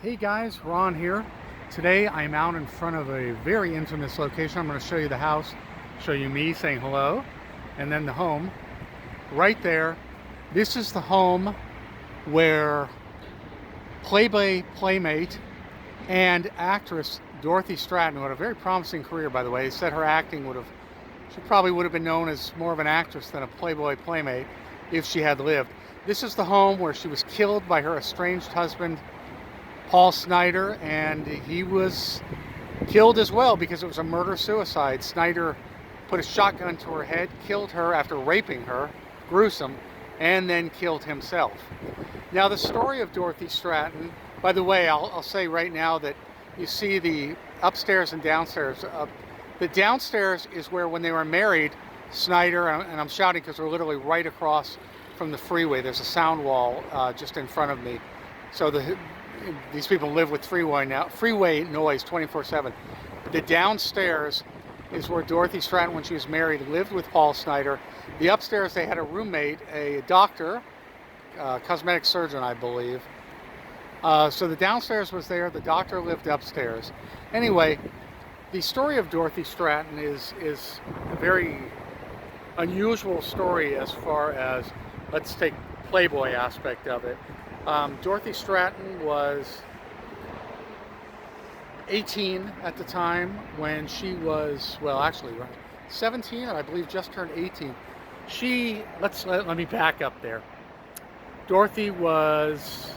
Hey guys, Ron here. Today I'm out in front of a very infamous location. I'm going to show you the house, show you me saying hello, and then the home. Right there, this is the home where Playboy playmate and actress Dorothy Stratten, who had a very promising career by the way, said her acting she probably would have been known as more of an actress than a Playboy playmate if she had lived. This is the home where she was killed by her estranged husband, Paul Snider, and he was killed as well because it was a murder-suicide. Snider put a shotgun to her head, killed her after raping her, gruesome, and then killed himself. Now the story of Dorothy Stratten, by the way, I'll say right now that you see the upstairs and downstairs. The downstairs is where when they were married, Snider, and I'm shouting because we're literally right across from the freeway. There's a sound wall just in front of me. So these people live with freeway noise 24/7. The downstairs is where Dorothy Stratten, when she was married, lived with Paul Snider. The upstairs, they had a roommate, a doctor, cosmetic surgeon, I believe. So the downstairs was there. The doctor lived upstairs. Anyway, the story of Dorothy Stratten is a very unusual story as far as, let's take Playboy aspect of it. Dorothy Stratten was 18 at the time when she was, well, actually, right, 17, and I believe just turned 18. Let me back up there. Dorothy was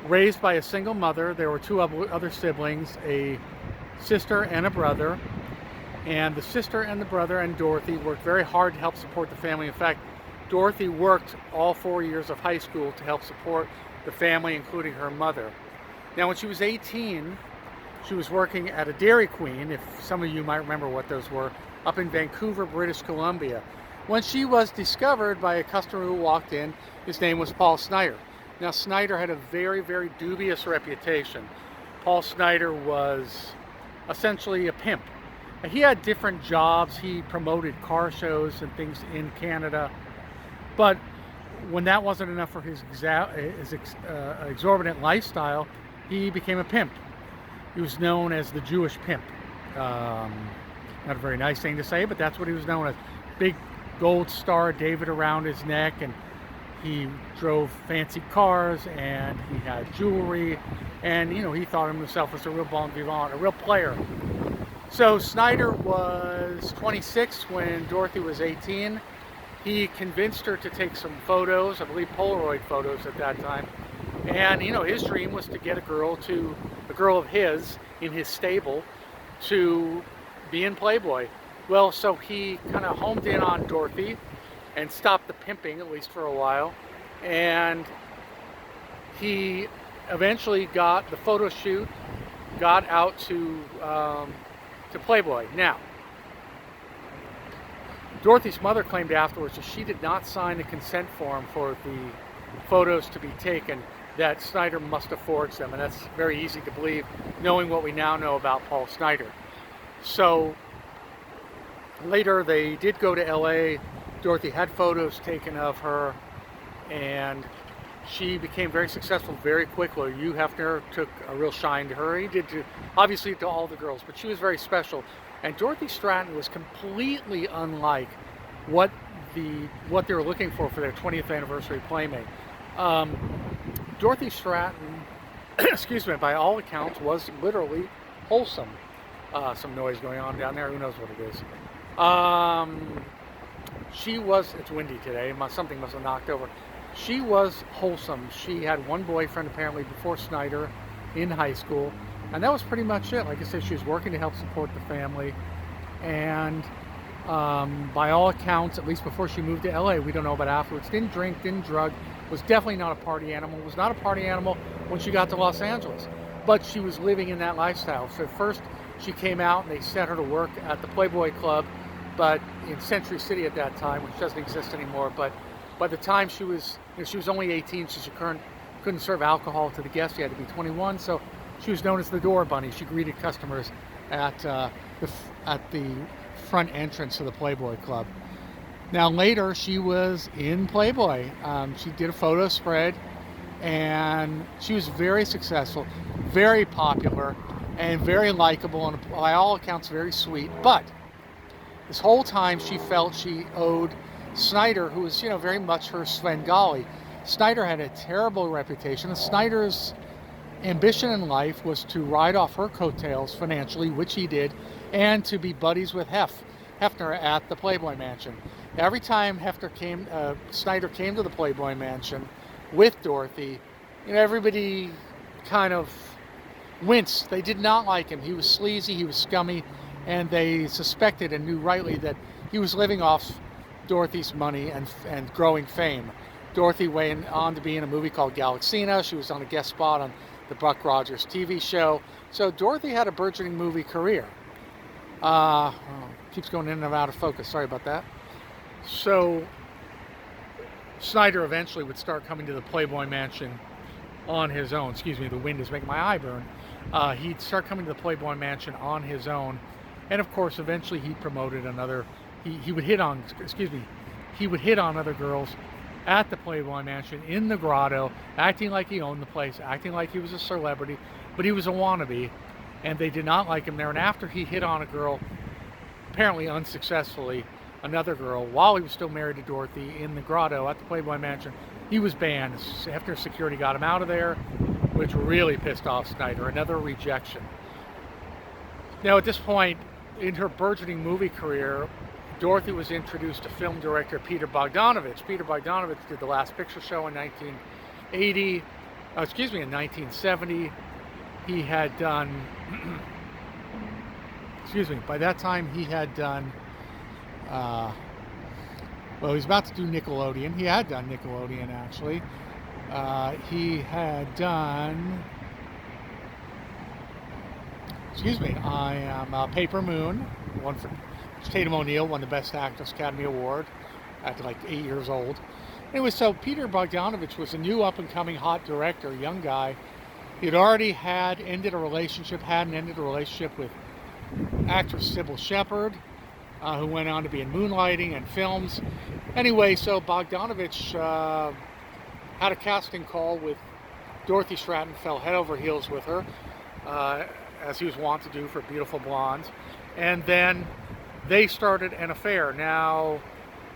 raised by a single mother. There were two other siblings, a sister and a brother. And the sister and the brother and Dorothy worked very hard to help support the family. In fact, Dorothy worked all 4 years of high school to help support the family, including her mother. Now, when she was 18, she was working at a Dairy Queen, if some of you might remember what those were, up in Vancouver, British Columbia, when she was discovered by a customer who walked in. His name was Paul Snider. Now, Snider had a very, very dubious reputation. Paul Snider was essentially a pimp. He had different jobs. He promoted car shows and things in Canada. But when that wasn't enough for his exorbitant lifestyle, he became a pimp. He was known as the Jewish pimp. Not a very nice thing to say, but that's what he was known as. Big gold star David around his neck, and he drove fancy cars, and he had jewelry, and he thought of himself as a real bon vivant, a real player. So Snider was 26 when Dorothy was 18. He convinced her to take some photos, I believe Polaroid photos at that time. And his dream was to get a girl of his in his stable to be in Playboy. Well, so he kind of homed in on Dorothy and stopped the pimping, at least for a while. And he eventually got the photo shoot, got out to Playboy. Now, Dorothy's mother claimed afterwards that she did not sign a consent form for the photos to be taken, that Snider must have forged them, and that's very easy to believe, knowing what we now know about Paul Snider. So later they did go to LA. Dorothy had photos taken of her, and she became very successful very quickly. Hugh Hefner took a real shine to her. He did obviously to all the girls, but she was very special. And Dorothy Stratten was completely unlike what they were looking for their 20th anniversary playmate. Dorothy Stratten, excuse me, by all accounts, was literally wholesome. Some noise going on down there. Who knows what it is? It's windy today. Something must have knocked over. She was wholesome. She had one boyfriend apparently before Snider in high school, and that was pretty much it. Like I said, she was working to help support the family, and by all accounts, at least before she moved to LA, we don't know about afterwards, didn't drink, didn't drug, was definitely not a party animal, was not a party animal when she got to Los Angeles, but she was living in that lifestyle. So first she came out and they sent her to work at the Playboy Club, but in Century City at that time, which doesn't exist anymore. But by the time she was only 18, so she couldn't serve alcohol to the guests. She had to be 21, so she was known as the Door Bunny. She greeted customers at the front entrance of the Playboy Club. Now later, she was in Playboy. She did a photo spread and she was very successful, very popular, and very likable, and by all accounts very sweet. But this whole time she felt she owed Snyder, who was, very much her Svengali. Snyder had a terrible reputation, and Snyder's ambition in life was to ride off her coattails financially, which he did, and to be buddies with Hefner at the Playboy Mansion. Every time Snyder came to the Playboy Mansion with Dorothy, everybody kind of winced. They did not like him. He was sleazy, he was scummy, and they suspected and knew rightly that he was living off Dorothy's money and growing fame. Dorothy went on to be in a movie called Galaxina. She was on a guest spot on the Buck Rogers TV show. So Dorothy had a burgeoning movie career. Keeps going in and out of focus. Sorry about that. So Snyder eventually would start coming to the Playboy Mansion on his own. Excuse me, the wind is making my eye burn. He'd start coming to the Playboy Mansion on his own. And of course, eventually he promoted another, he would hit on other girls at the Playboy Mansion, in the grotto, acting like he owned the place, acting like he was a celebrity, but he was a wannabe, and they did not like him there. And after he hit on a girl, apparently unsuccessfully, another girl, while he was still married to Dorothy, in the grotto at the Playboy Mansion, he was banned after security got him out of there, which really pissed off Snyder. Another rejection. Now at this point in her burgeoning movie career, Dorothy was introduced to film director Peter Bogdanovich. Peter Bogdanovich did The Last Picture Show in 1970. He had done, by that time he had done, he was about to do Nickelodeon. He had done Nickelodeon, actually. He had done, I am Paper Moon, one for Tatum O'Neal, won the Best Actress Academy Award at like 8 years old. Anyway, so Peter Bogdanovich was a new up-and-coming hot director, young guy. He'd already ended a relationship with actress Sybil Shepherd, who went on to be in Moonlighting and films. Anyway, so Bogdanovich had a casting call with Dorothy Stratten, fell head over heels with her, as he was wont to do for beautiful blondes. And then they started an affair. Now,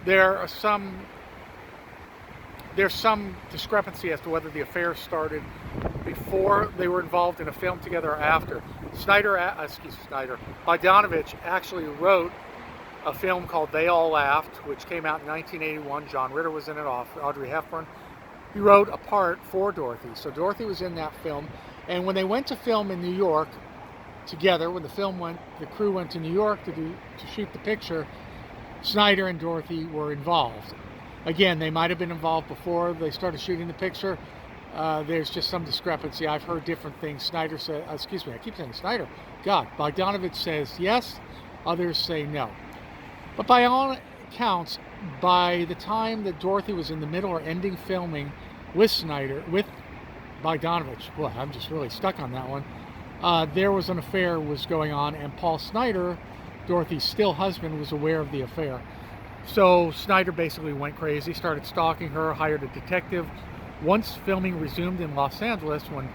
there's some discrepancy as to whether the affair started before they were involved in a film together or after. Bogdanovich actually wrote a film called They All Laughed, which came out in 1981. John Ritter was in it, Audrey Hepburn. He wrote a part for Dorothy. So Dorothy was in that film. And when they went to film in New York together, when the crew went to New York to shoot the picture, Snyder and Dorothy were involved. Again, they might have been involved before they started shooting the picture. There's just some discrepancy. I've heard different things. Snyder said, I keep saying Snyder. God, Bogdanovich says yes, others say no. But by all accounts, by the time that Dorothy was in the middle or ending filming with Bogdanovich, boy, I'm just really stuck on that one. There was an affair was going on, and Paul Snyder, Dorothy's still husband, was aware of the affair. So Snyder basically went crazy, started stalking her, hired a detective. Once filming resumed in Los Angeles, when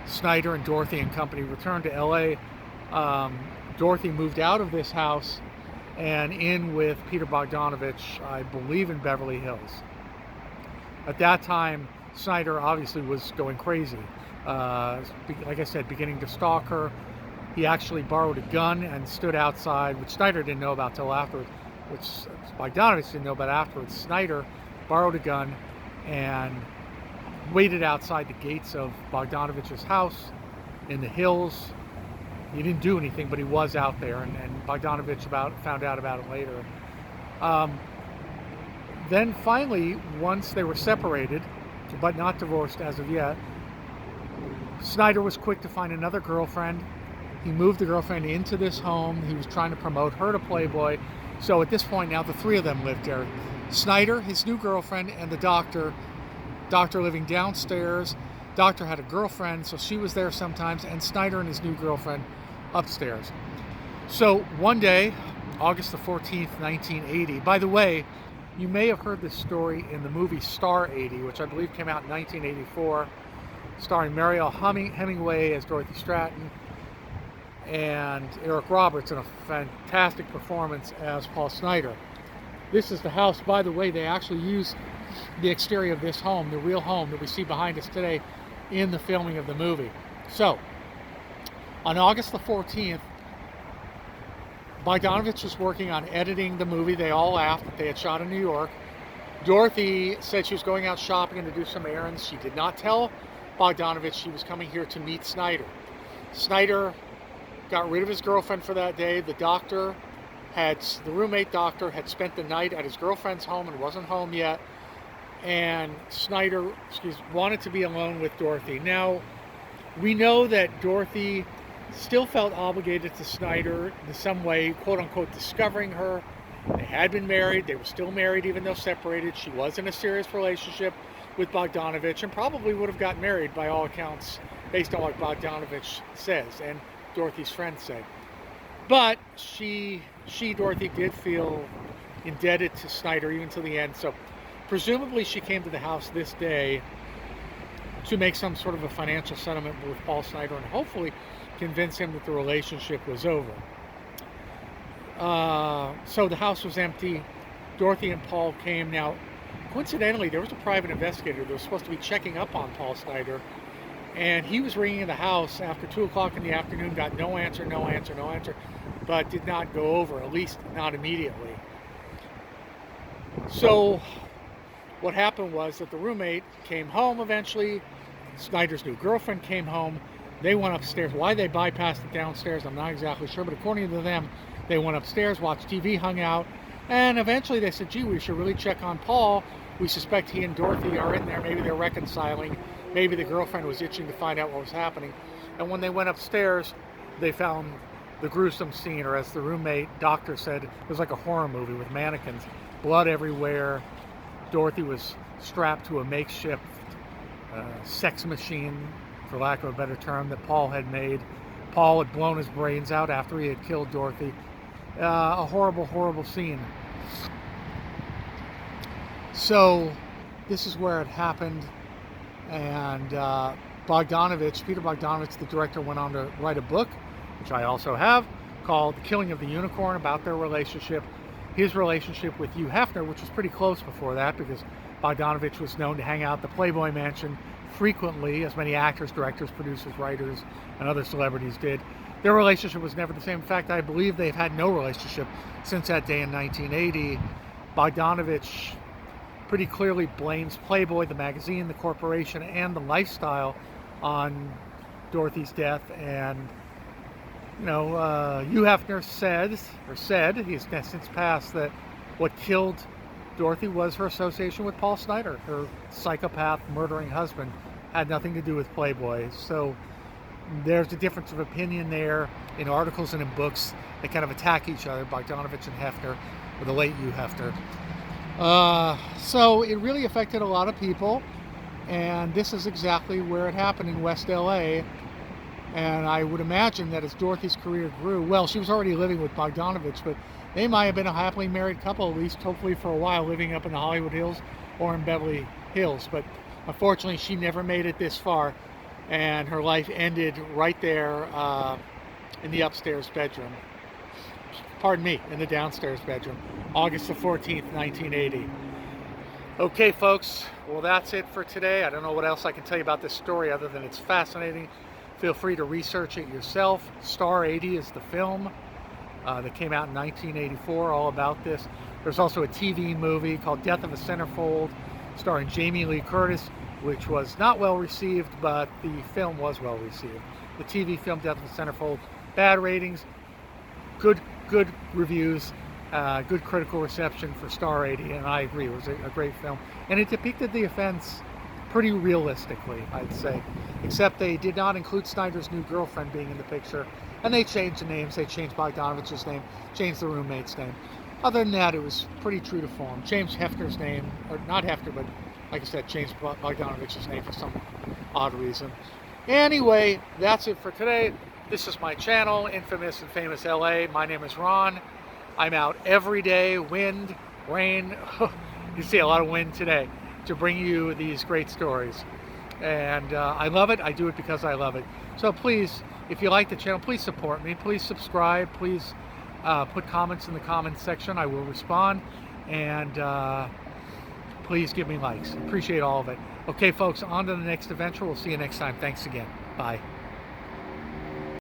Snyder and Dorothy and company returned to LA, Dorothy moved out of this house and in with Peter Bogdanovich, I believe in Beverly Hills. At that time, Snyder obviously was going crazy. Like I said, beginning to stalk her. He actually borrowed a gun and stood outside, which Snyder didn't know about till afterwards, which Bogdanovich didn't know about afterwards. Snyder borrowed a gun and waited outside the gates of Bogdanovich's house in the hills. He didn't do anything, but he was out there, and Bogdanovich found out about it later. Then finally, once they were separated, but not divorced as of yet, Snyder was quick to find another girlfriend. He moved the girlfriend into this home. He was trying to promote her to Playboy. So at this point now, the three of them lived there. Snyder, his new girlfriend, and the doctor living downstairs. Doctor had a girlfriend, so she was there sometimes, and Snyder and his new girlfriend upstairs. So one day, August the 14th, 1980, by the way, You may have heard this story in the movie Star 80, which I believe came out in 1984, starring Mariel Hemingway as Dorothy Stratten and Eric Roberts in a fantastic performance as Paul Snider. This is the house, by the way. They actually used the exterior of this home, the real home that we see behind us today, in the filming of the movie. So, on August the 14th, Bogdanovich was working on editing the movie. They all laughed that they had shot in New York. Dorothy said she was going out shopping and to do some errands. She did not tell Bogdanovich she was coming here to meet Snider. Snider got rid of his girlfriend for that day. The roommate doctor had spent the night at his girlfriend's home and wasn't home yet. And Snider wanted to be alone with Dorothy. Now, we know that Dorothy still felt obligated to Snider in some way, quote unquote, discovering her. They had been married. They were still married even though separated. She was in a serious relationship with Bogdanovich and probably would have gotten married by all accounts based on what Bogdanovich says and Dorothy's friends say. But Dorothy did feel indebted to Snider even to the end. So presumably she came to the house this day to make some sort of a financial settlement with Paul Snider and hopefully convince him that the relationship was over. So the house was empty. Dorothy and Paul came. Now, coincidentally, there was a private investigator that was supposed to be checking up on Paul Snider, and he was ringing the house after 2 o'clock in the afternoon, got no answer, but did not go over, at least not immediately. So what happened was that the roommate came home eventually. Snider's new girlfriend came home. They went upstairs. Why they bypassed it downstairs, I'm not exactly sure, but according to them, they went upstairs, watched TV, hung out, and eventually they said, gee, we should really check on Paul. We suspect he and Dorothy are in there. Maybe they're reconciling. Maybe the girlfriend was itching to find out what was happening. And when they went upstairs, they found the gruesome scene, or as the roommate doctor said, it was like a horror movie with mannequins, blood everywhere. Dorothy was strapped to a makeshift sex machine, for lack of a better term, that Paul had made. Paul had blown his brains out after he had killed Dorothy. A horrible, horrible scene. So this is where it happened. And Peter Bogdanovich, the director, went on to write a book, which I also have, called The Killing of the Unicorn, about their relationship. His relationship with Hugh Hefner, which was pretty close before that, because Bogdanovich was known to hang out at the Playboy Mansion frequently, as many actors, directors, producers, writers, and other celebrities did. Their relationship was never the same. In fact, I believe they've had no relationship since that day in 1980. Bogdanovich pretty clearly blames Playboy, the magazine, the corporation, and the lifestyle on Dorothy's death. And Hugh Hefner said, he's since passed, that what killed Dorothy was her association with Paul Snider, her psychopath, murdering husband. Had nothing to do with Playboy. So there's a difference of opinion there in articles and in books. They kind of attack each other, Bogdanovich and Hefner, or the late Hugh Hefner. So it really affected a lot of people, and this is exactly where it happened in West LA. And I would imagine that as Dorothy's career grew, well, she was already living with Bogdanovich, but they might have been a happily married couple, at least hopefully for a while, living up in the Hollywood Hills or in Beverly Hills. But unfortunately, she never made it this far, and her life ended right there in the upstairs bedroom. Pardon me, in the downstairs bedroom, August the 14th, 1980. Okay, folks, well, that's it for today. I don't know what else I can tell you about this story other than it's fascinating. Feel free to research it yourself. Star 80 is the film that came out in 1984, all about this. There's also a TV movie called Death of a Centerfold, starring Jamie Lee Curtis, which was not well received, but the film was well received. The TV film Death of a Centerfold, bad ratings, good reviews, good critical reception for Star 80, and I agree, it was a great film. And it depicted the offense pretty realistically, I'd say, except they did not include Snider's new girlfriend being in the picture, and they changed the names. They changed Bogdanovich's name, changed the roommate's name. Other than that, it was pretty true to form. Changed Hefner's name, or not Hefner, but like I said, changed Bogdanovich's name for some odd reason. Anyway, that's it for today. This is my channel, Infamous and Famous LA. My name is Ron. I'm out every day, wind, rain, you see a lot of wind today, to bring you these great stories. And I love it. I do it because I love it. So please, if you like the channel, please support me. Please subscribe. Please put comments in the comments section. I will respond. And please give me likes. Appreciate all of it. Okay, folks, on to the next adventure. We'll see you next time. Thanks again. Bye.